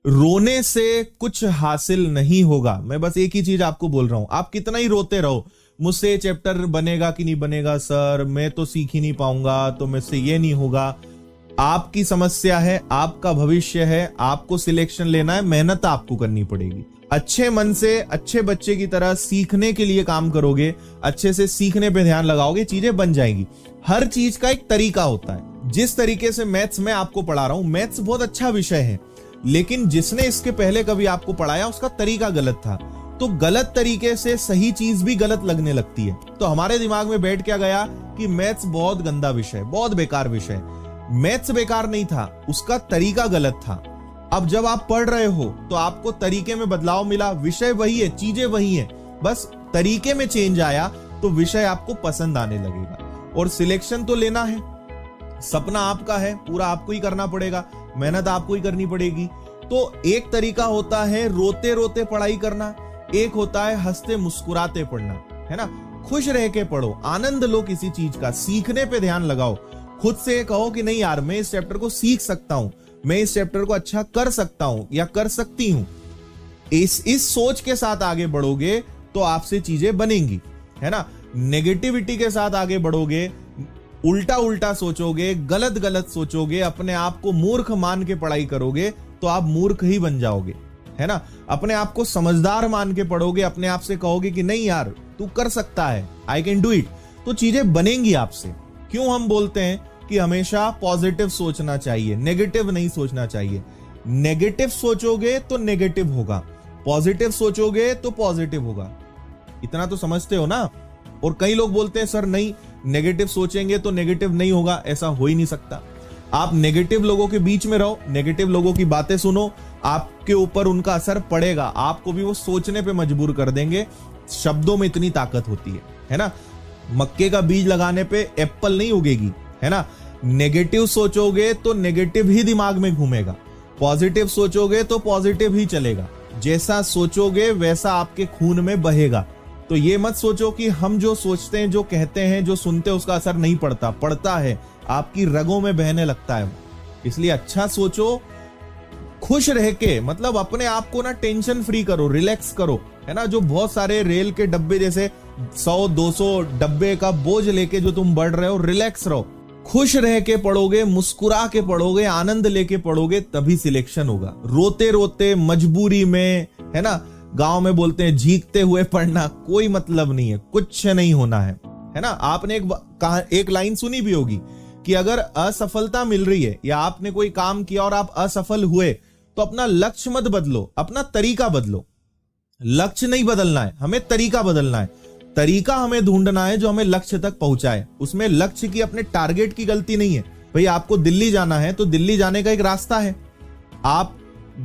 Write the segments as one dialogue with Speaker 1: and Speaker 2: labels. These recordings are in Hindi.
Speaker 1: रोने से कुछ हासिल नहीं होगा। मैं बस एक ही चीज आपको बोल रहा हूं, आप कितना ही रोते रहो, मुझसे चैप्टर बनेगा कि नहीं बनेगा सर, मैं तो सीख ही नहीं पाऊंगा, तो मुझसे ये नहीं होगा। आपकी समस्या है, आपका भविष्य है, आपको सिलेक्शन लेना है, मेहनत आपको करनी पड़ेगी। अच्छे मन से अच्छे बच्चे की तरह सीखने के लिए काम करोगे, अच्छे से सीखने पे ध्यान लगाओगे, चीजें बन जाएंगी। हर चीज का एक तरीका होता है। जिस तरीके से मैथ्स में आपको पढ़ा रहा हूं, मैथ्स बहुत अच्छा विषय है, लेकिन जिसने इसके पहले कभी आपको पढ़ाया उसका तरीका गलत था, तो गलत तरीके से सही चीज भी गलत लगने लगती है। तो हमारे दिमाग में बैठ क्या गया कि मैथ्स बहुत गंदा विषय, बहुत बेकार विषय। मैथ्स बेकार नहीं था, उसका तरीका गलत था। अब जब आप पढ़ रहे हो तो आपको तरीके में बदलाव मिला, विषय वही है, चीजें वही है, बस तरीके में चेंज आया, तो विषय आपको पसंद आने लगेगा। और सिलेक्शन तो लेना है, सपना आपका है, पूरा आपको ही करना पड़ेगा, मेहनत आपको ही करनी पड़ेगी। तो एक तरीका होता है रोते रोते पढ़ाई करना, एक होता है हंसते मुस्कुराते पढ़ना, है ना। खुश रह के पढ़ो, आनंद लो किसी चीज का, सीखने पे ध्यान लगाओ। खुद से कहो कि नहीं यार, मैं इस चैप्टर को सीख सकता हूं, मैं इस चैप्टर को अच्छा कर सकता हूं या कर सकती हूं। इस सोच के साथ आगे बढ़ोगे तो आपसे चीजें बनेंगी, है ना। नेगेटिविटी के साथ आगे बढ़ोगे, उल्टा उल्टा सोचोगे, गलत गलत सोचोगे, अपने आप को मूर्ख मान के पढ़ाई करोगे, तो आप मूर्ख ही बन जाओगे, है ना। अपने आप को समझदार मान के पढ़ोगे, अपने आप से कहोगे कि नहीं यार तू कर सकता है, आई कैन डू इट, तो चीजें बनेंगी आपसे। क्यों हम बोलते हैं कि हमेशा पॉजिटिव सोचना चाहिए, नेगेटिव नहीं सोचना चाहिए। नेगेटिव सोचोगे तो नेगेटिव होगा, पॉजिटिव सोचोगे तो पॉजिटिव होगा। इतना तो समझते हो ना। और कई लोग बोलते हैं सर नहीं, नेगेटिव सोचेंगे तो नेगेटिव नहीं होगा, ऐसा हो ही नहीं सकता। आप नेगेटिव लोगों के बीच में रहो, नेगेटिव लोगों की बातें सुनो, आपके ऊपर उनका असर पड़ेगा, आपको भी वो सोचने पे मजबूर कर देंगे। शब्दों में इतनी ताकत होती है ना। मक्के का बीज लगाने पे एप्पल नहीं उगेगी, है ना। नेगेटिव सोचोगे तो नेगेटिव ही दिमाग में घूमेगा, पॉजिटिव सोचोगे तो पॉजिटिव ही चलेगा। जैसा सोचोगे वैसा आपके खून में बहेगा। तो ये मत सोचो कि हम जो सोचते हैं, जो कहते हैं, जो सुनते हैं उसका असर नहीं पड़ता, पड़ता है, आपकी रगों में बहने लगता है। इसलिए अच्छा सोचो, खुश रह के, मतलब अपने आप को ना टेंशन फ्री करो, रिलैक्स करो, है ना। जो बहुत सारे रेल के डब्बे जैसे 100-200 डब्बे का बोझ लेके जो तुम बढ़ रहे हो, रिलैक्स रहो, खुश रह के पढ़ोगे, मुस्कुरा के पढ़ोगे, आनंद लेके पढ़ोगे, तभी सिलेक्शन होगा। रोते रोते मजबूरी में, है ना, गांव में बोलते हैं झीकते हुए पढ़ना कोई मतलब नहीं है, कुछ नहीं होना है ना। आपने एक लाइन सुनी भी होगी कि अगर असफलता मिल रही है या आपने कोई काम किया और आप असफल हुए, तो अपना लक्ष्य मत बदलो, अपना तरीका बदलो। लक्ष्य नहीं बदलना है, हमें तरीका बदलना है। तरीका हमें ढूंढना है जो हमें लक्ष्य तक पहुंचाए। उसमें लक्ष्य की, अपने टारगेट की गलती नहीं है। भाई आपको दिल्ली जाना है तो दिल्ली जाने का एक रास्ता है, आप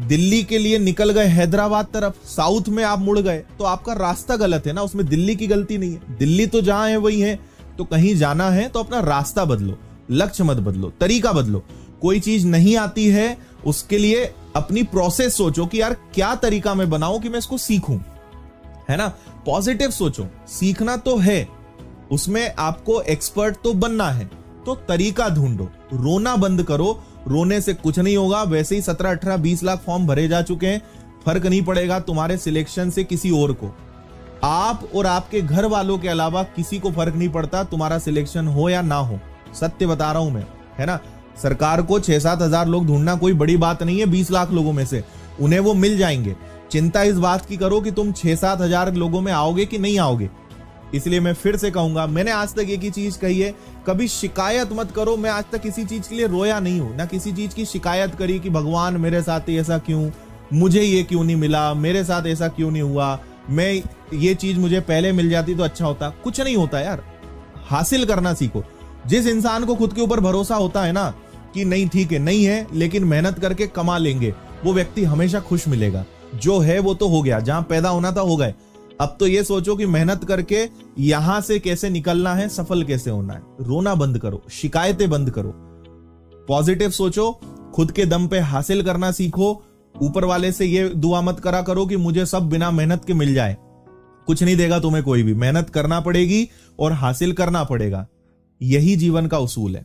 Speaker 1: दिल्ली के लिए निकल गए हैदराबाद तरफ, साउथ में आप मुड़ गए, तो आपका रास्ता गलत है ना, उसमें दिल्ली की गलती नहीं है। दिल्ली तो जहां है वही है, तो कहीं जाना है तो अपना रास्ता बदलो, लक्ष्य मत बदलो, तरीका बदलो। कोई चीज नहीं आती है, उसके लिए अपनी प्रोसेस सोचो कि यार क्या तरीका मैं बनाऊं कि मैं इसको सीखूं, है ना। पॉजिटिव सोचो, सीखना तो है, उसमें आपको एक्सपर्ट तो बनना है, तो तरीका ढूंढो। रोना बंद करो, रोने से कुछ नहीं होगा। वैसे ही 17, 18, 20 लाख फॉर्म भरे जा चुके हैं, फर्क नहीं पड़ेगा तुम्हारे सिलेक्शन से किसी और को। आप और आपके घर वालों के अलावा किसी को फर्क नहीं पड़ता तुम्हारा सिलेक्शन हो या ना हो, सत्य बता रहा हूं मैं, है ना। सरकार को 6-7 हजार लोग ढूंढना कोई बड़ी बात नहीं है, 20 लाख लोगों में से उन्हें वो मिल जाएंगे। चिंता इस बात की करो कि तुम 6-7 हजार लोगों में आओगे कि नहीं आओगे। इसलिए मैं फिर से कहूंगा, मैंने आज तक एक ही चीज कही है, कभी शिकायत मत करो। मैं आज तक किसी चीज के लिए रोया नहीं हूं, ना किसी चीज की शिकायत करी कि भगवान मेरे साथ ऐसा क्यों, मुझे ये क्यों नहीं मिला, मेरे साथ ऐसा क्यों नहीं हुआ, मैं ये चीज मुझे पहले मिल जाती तो अच्छा होता। कुछ नहीं होता यार, हासिल करना सीखो। जिस इंसान को खुद के ऊपर भरोसा होता है ना कि नहीं ठीक है, नहीं है लेकिन मेहनत करके कमा लेंगे, वो व्यक्ति हमेशा खुश मिलेगा। जो है वो तो हो गया, जहां पैदा होना था हो गए। अब तो ये सोचो कि मेहनत करके यहां से कैसे निकलना है, सफल कैसे होना है। रोना बंद करो, शिकायतें बंद करो, पॉजिटिव सोचो, खुद के दम पे हासिल करना सीखो। ऊपर वाले से ये दुआ मत करा करो कि मुझे सब बिना मेहनत के मिल जाए, कुछ नहीं देगा तुम्हें कोई भी। मेहनत करना पड़ेगी और हासिल करना पड़ेगा, यही जीवन का उसूल है।